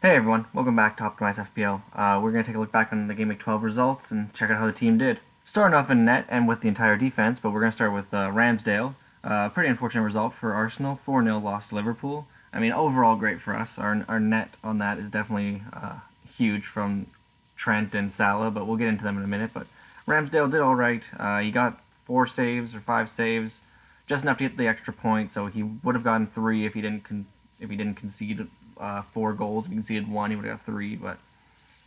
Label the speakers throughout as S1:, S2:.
S1: Hey everyone, welcome back to Optimize FPL. We're going to take a look back on the Game Week 12 results and check out how the team did. Starting off in net and with the entire defense, but we're going to start with Ramsdale. Pretty unfortunate result for Arsenal, 4-0 loss to Liverpool. I mean, overall great for us. Our net on that is definitely huge from Trent and Salah, but we'll get into them in a minute. But Ramsdale did alright. He got 4 saves or 5 saves, just enough to get the extra point, so he would have gotten 3 if he didn't concede 4 goals. If he conceded 1, he would have got 3. But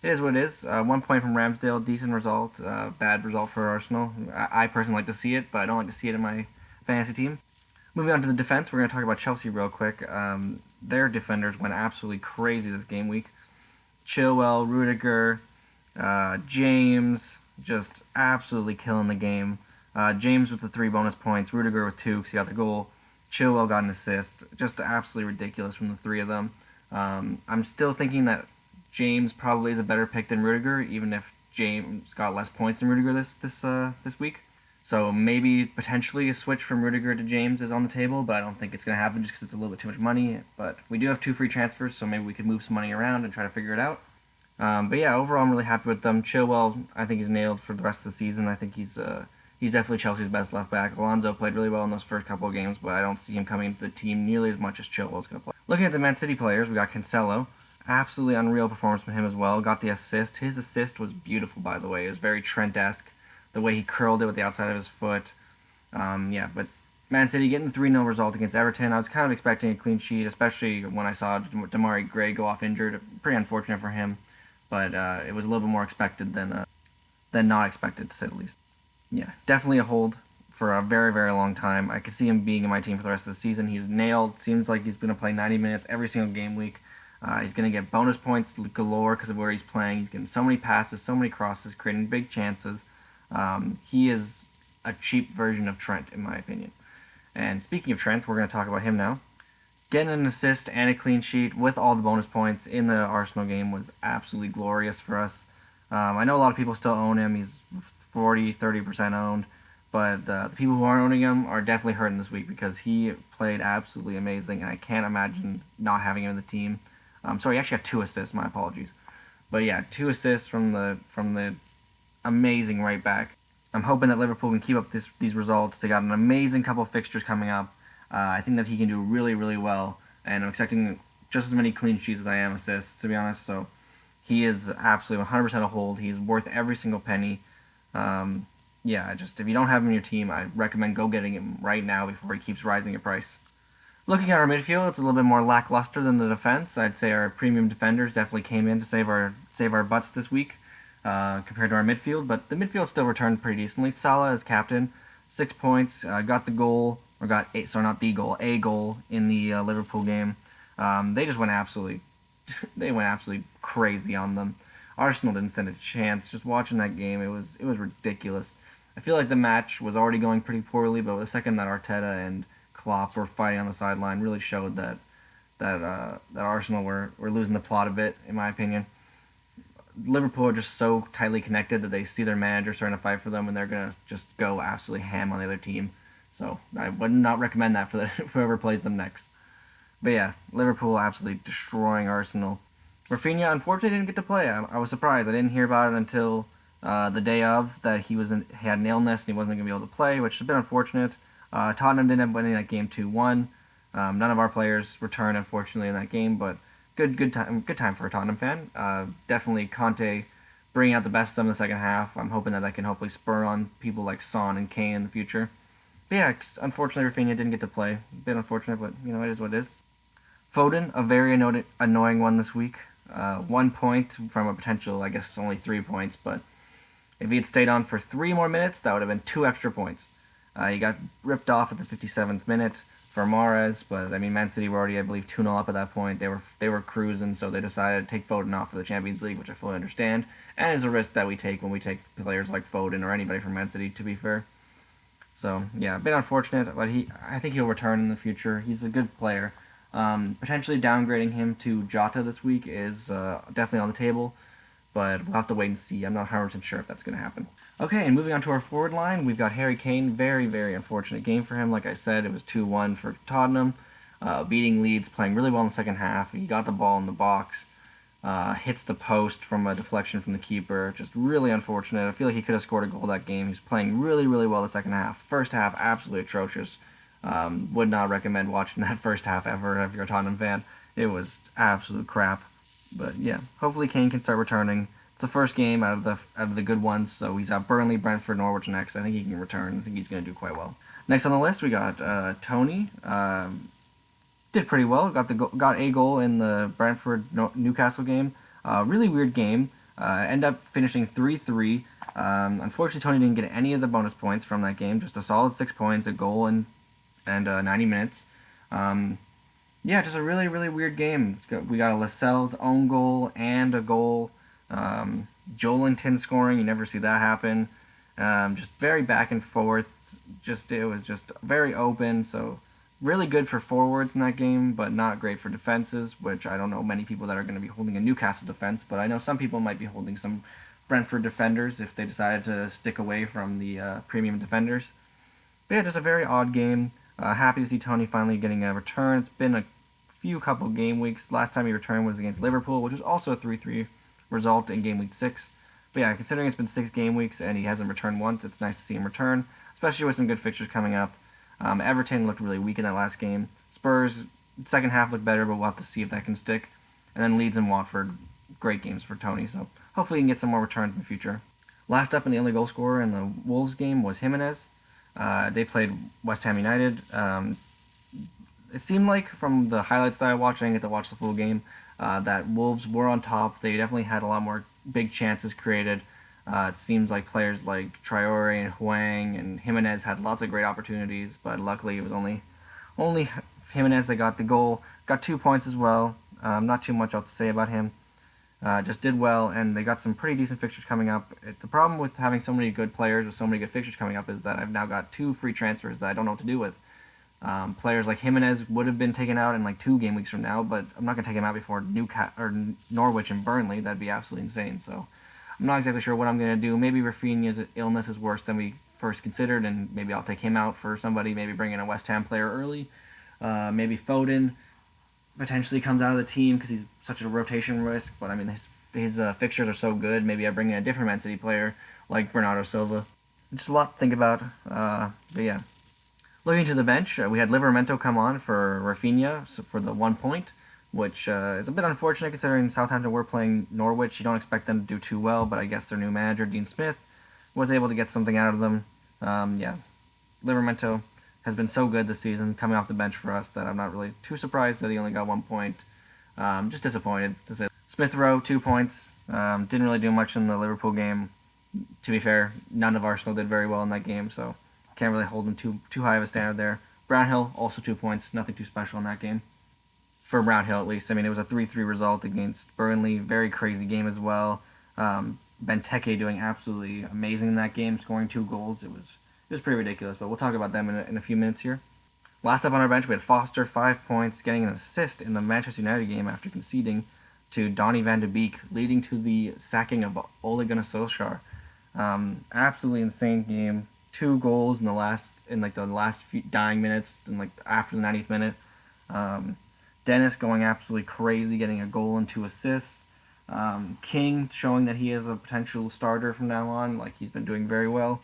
S1: it is what it is. 1 point from Ramsdale, decent result. Bad result for Arsenal. I personally like to see it, but I don't like to see it in my fantasy team. Moving on to the defense, we're going to talk about Chelsea real quick. Their defenders went absolutely crazy this game week. Chilwell, Rudiger, James, just absolutely killing the game. James with the 3 bonus points, Rudiger with 2 because he got the goal. Chilwell got an assist. Just absolutely ridiculous from the 3 of them. I'm still thinking that James probably is a better pick than Rudiger, even if James got less points than Rudiger this week. So maybe potentially a switch from Rudiger to James is on the table, but I don't think it's going to happen just because it's a little bit too much money. But we do have 2 free transfers, so maybe we could move some money around and try to figure it out. But yeah, overall I'm really happy with them. Chilwell, I think he's nailed for the rest of the season. I think he's definitely Chelsea's best left back. Alonso played really well in those first couple of games, but I don't see him coming into the team nearly as much as Chilwell's going to play. Looking at the Man City players, we got Cancelo. Absolutely unreal performance from him as well. Got the assist. His assist was beautiful, by the way. It was very Trent-esque. The way he curled it with the outside of his foot. But Man City getting the 3-0 result against Everton. I was kind of expecting a clean sheet, especially when I saw Damari Gray go off injured. Pretty unfortunate for him, but it was a little bit more expected than not expected, to say the least. Yeah, definitely a hold for a very, very long time. I could see him being in my team for the rest of the season. He's nailed. Seems like he's going to play 90 minutes every single game week. He's going to get bonus points galore because of where he's playing. He's getting so many passes, so many crosses, creating big chances. He is a cheap version of Trent, in my opinion. And speaking of Trent, we're going to talk about him now. Getting an assist and a clean sheet with all the bonus points in the Arsenal game was absolutely glorious for us. I know a lot of people still own him. He's 30% owned. But the people who aren't owning him are definitely hurting this week because he played absolutely amazing, and I can't imagine not having him in the team. Sorry, he actually got 2 assists. My apologies. But yeah, 2 assists from the amazing right back. I'm hoping that Liverpool can keep up these results. They got an amazing couple of fixtures coming up. I think that he can do really, really well, and I'm expecting just as many clean sheets as I am assists, to be honest. So he is absolutely 100% a hold. He's worth every single penny. Just if you don't have him in your team, I recommend go getting him right now before he keeps rising in price. Looking at our midfield, it's a little bit more lackluster than the defense. I'd say our premium defenders definitely came in to save our butts this week compared to our midfield, but the midfield still returned pretty decently. Salah as captain, 6 points, got the goal, or got eight, sorry, not the goal, a goal in the Liverpool game. They just went absolutely, they went absolutely crazy on them. Arsenal didn't stand a chance. Just watching that game, it was ridiculous. I feel like the match was already going pretty poorly, but the second that Arteta and Klopp were fighting on the sideline, really showed that Arsenal were losing the plot a bit, in my opinion. Liverpool are just so tightly connected that they see their manager starting to fight for them, and they're gonna just go absolutely ham on the other team. So I would not recommend that for whoever plays them next. But yeah, Liverpool absolutely destroying Arsenal. Rafinha unfortunately didn't get to play. I was surprised. I didn't hear about it until the day of that he had an illness and he wasn't going to be able to play, which has been unfortunate. Tottenham didn't end up winning that game 2-1. None of our players returned, unfortunately, in that game, but good time for a Tottenham fan. Definitely Conte bringing out the best of them in the second half. I'm hoping that can hopefully spur on people like Son and Kane in the future. But yeah, unfortunately Rafinha didn't get to play. A bit unfortunate, but it is what it is. Foden, a very annoying one this week. 1 point from a potential, I guess, only 3 points, but if he had stayed on for 3 more minutes, that would have been 2 extra points. He got ripped off at the 57th minute for Mahrez, but I mean, Man City were already, I believe, 2-0 up at that point. They were cruising, so they decided to take Foden off for the Champions League, which I fully understand, and is a risk that we take when we take players like Foden or anybody from Man City, to be fair. So yeah, a bit unfortunate, but I think he'll return in the future. He's a good player. Potentially downgrading him to Jota this week is definitely on the table, but we'll have to wait and see. I'm not 100% sure if that's going to happen. Okay, and moving on to our forward line, we've got Harry Kane. Very, very unfortunate game for him. Like I said, it was 2-1 for Tottenham. Beating Leeds, playing really well in the second half. He got the ball in the box. hits the post from a deflection from the keeper. Just really unfortunate. I feel like he could have scored a goal that game. He's playing really, really well the second half. First half, absolutely atrocious. Would not recommend watching that first half ever if you're a Tottenham fan. It was absolute crap. But yeah, hopefully Kane can start returning. It's the first game out of the good ones, so he's got Burnley, Brentford, Norwich next. I think he can return. I think he's going to do quite well. Next on the list, we got Tony. Did pretty well. Got a goal in the Brentford Newcastle game. Really weird game. End up finishing 3-3. Unfortunately, Tony didn't get any of the bonus points from that game. Just a solid 6 points, a goal, and 90 minutes. Yeah, just a really, really weird game. We got a Lascelles own goal and a goal. Joelinton scoring. You never see that happen. Just very back and forth. It was just very open. So really good for forwards in that game, but not great for defenses, which I don't know many people that are going to be holding a Newcastle defense, but I know some people might be holding some Brentford defenders if they decided to stick away from the premium defenders. But yeah, just a very odd game. Happy to see Tony finally getting a return. It's been a couple game weeks. Last time he returned was against Liverpool, which was also a 3-3 result in game week 6. But yeah, considering it's been 6 game weeks and he hasn't returned once, it's nice to see him return, especially with some good fixtures coming up. Everton looked really weak in that last game. Spurs, second half looked better, but we'll have to see if that can stick. And then Leeds and Watford, great games for Tony, so hopefully he can get some more returns in the future. Last up, and the only goal scorer in the Wolves game was Jimenez. They played West Ham United. It seemed like from the highlights that I watched, I didn't get to watch the full game, that Wolves were on top. They definitely had a lot more big chances created. It seems like players like Traore and Hwang and Jimenez had lots of great opportunities, but luckily it was only Jimenez that got the goal. Got 2 points as well. Not too much else to say about him. Just did well, and they got some pretty decent fixtures coming up. The problem with having so many good players with so many good fixtures coming up is that I've now got 2 free transfers that I don't know what to do with. Players like Jimenez would have been taken out in like 2 game weeks from now, but I'm not going to take him out before Norwich and Burnley. That'd be absolutely insane. So I'm not exactly sure what I'm going to do. Maybe Rafinha's illness is worse than we first considered, and maybe I'll take him out for somebody. Maybe bring in a West Ham player early. Maybe Foden potentially comes out of the team because he's such a rotation risk. But I mean, his fixtures are so good. Maybe I bring in a different Man City player like Bernardo Silva. Just a lot to think about. But yeah. Looking to the bench, we had Livramento come on for Rafinha for the 1 point, which is a bit unfortunate considering Southampton were playing Norwich. You don't expect them to do too well, but I guess their new manager, Dean Smith, was able to get something out of them. Yeah, Livramento has been so good this season, coming off the bench for us, that I'm not really too surprised that he only got 1 point. Just disappointed to say. Smith Rowe, 2 points. Didn't really do much in the Liverpool game. To be fair, none of Arsenal did very well in that game, so can't really hold him too high of a standard there. Brownhill, also 2 points. Nothing too special in that game. For Brownhill, at least. I mean, it was a 3-3 result against Burnley. Very crazy game as well. Benteke doing absolutely amazing in that game, scoring 2 goals. It was pretty ridiculous, but we'll talk about them in a few minutes here. Last up on our bench, we had Foster, 5 points, getting an assist in the Manchester United game after conceding to Donny van de Beek, leading to the sacking of Ole Gunnar Solskjaer. Absolutely insane game. 2 goals in the last few dying minutes, and after the 90th minute. Dennis going absolutely crazy, getting a goal and 2 assists. King showing that he is a potential starter from now on, like he's been doing very well.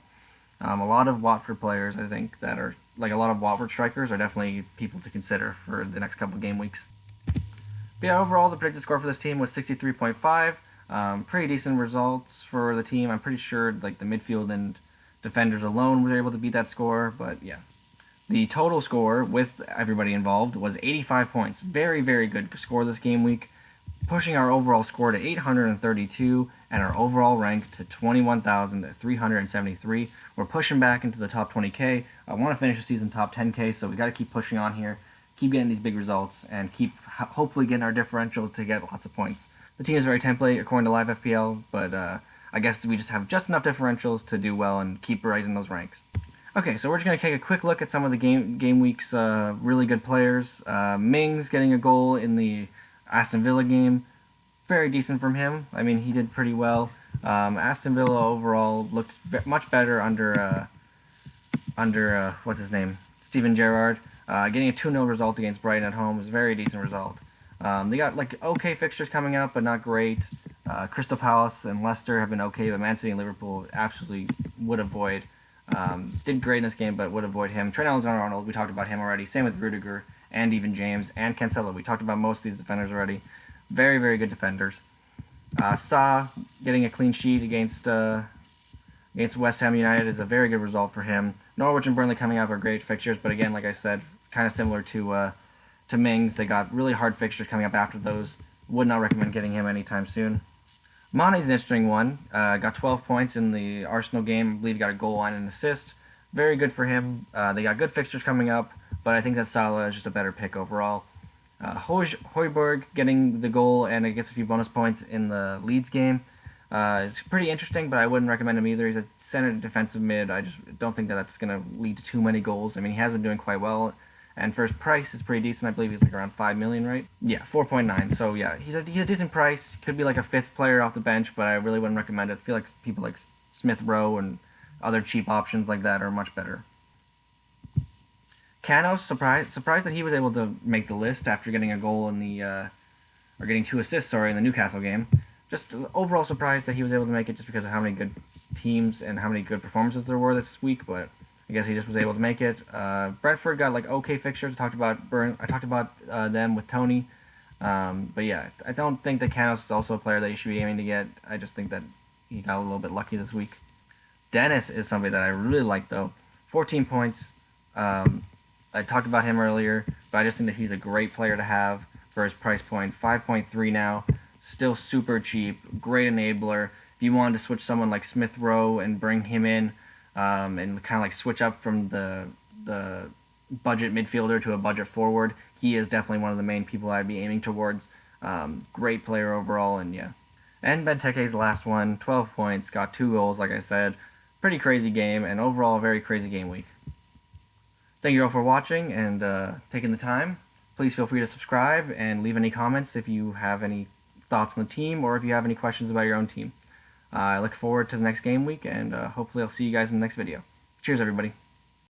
S1: A lot of Watford players, I think, that are a lot of Watford strikers are definitely people to consider for the next couple game weeks. But yeah, overall the predicted score for this team was 63.5. Pretty decent results for the team. I'm pretty sure the midfield and defenders alone were able to beat that score, but yeah. The total score with everybody involved was 85 points. Very, very good score this game week, pushing our overall score to 832 and our overall rank to 21,373. We're pushing back into the top 20K. I want to finish the season top 10K, so we got to keep pushing on here, keep getting these big results, and keep hopefully getting our differentials to get lots of points. The team is very template according to Live FPL, but I guess we just have just enough differentials to do well and keep rising those ranks. Okay, so we're just going to take a quick look at some of the game week's really good players. Mings getting a goal in the Aston Villa game. Very decent from him. I mean, he did pretty well. Aston Villa overall looked much better under what's his name? Steven Gerrard. Getting a 2-0 result against Brighton at home was a very decent result. They got like okay fixtures coming up, but not great. Crystal Palace and Leicester have been okay, but Man City and Liverpool absolutely would avoid. Did great in this game, but would avoid him. Trent Alexander-Arnold, we talked about him already. Same with Rudiger and even James and Cancelo. We talked about most of these defenders already. Very, very good defenders. Sa getting a clean sheet against West Ham United is a very good result for him. Norwich and Burnley coming up are great fixtures, but again, like I said, kind of similar to Mings. They got really hard fixtures coming up after those. Would not recommend getting him anytime soon. Mane's an interesting one. Got 12 points in the Arsenal game. I believe he got a goal and an assist. Very good for him. They got good fixtures coming up, but I think that Salah is just a better pick overall. Højbjerg getting the goal and I guess a few bonus points in the Leeds game. It's pretty interesting, but I wouldn't recommend him either. He's a center defensive mid. I just don't think that that's going to lead to too many goals. I mean, he has been doing quite well, and for his price, it's pretty decent. I believe he's like around 5 million, right? Yeah, 4.9. So yeah, he's a decent price. Could be like a fifth player off the bench, but I really wouldn't recommend it. I feel like people like Smith Rowe and other cheap options like that are much better. Cano's surprised that he was able to make the list after getting a goal in the or getting 2 assists, sorry, in the Newcastle game. Just overall surprised that he was able to make it just because of how many good teams and how many good performances there were this week, but I guess he just was able to make it. Brentford got like okay fixtures. I talked about them with Tony, but yeah, I don't think that Canos is also a player that you should be aiming to get. I just think that he got a little bit lucky this week. Dennis is somebody that I really like though. 14 points. I talked about him earlier, but I just think that he's a great player to have for his price point. 5.3 now, still super cheap, great enabler. If you wanted to switch someone like Smith Rowe and bring him in and kind of like switch up from the budget midfielder to a budget forward, he is definitely one of the main people I'd be aiming towards. Great player overall, and yeah. And Benteke's last one, 12 points, got 2 goals, like I said. Pretty crazy game, and overall a very crazy game week. Thank you all for watching and taking the time. Please feel free to subscribe and leave any comments if you have any thoughts on the team or if you have any questions about your own team. I look forward to the next game week and hopefully I'll see you guys in the next video. Cheers, everybody.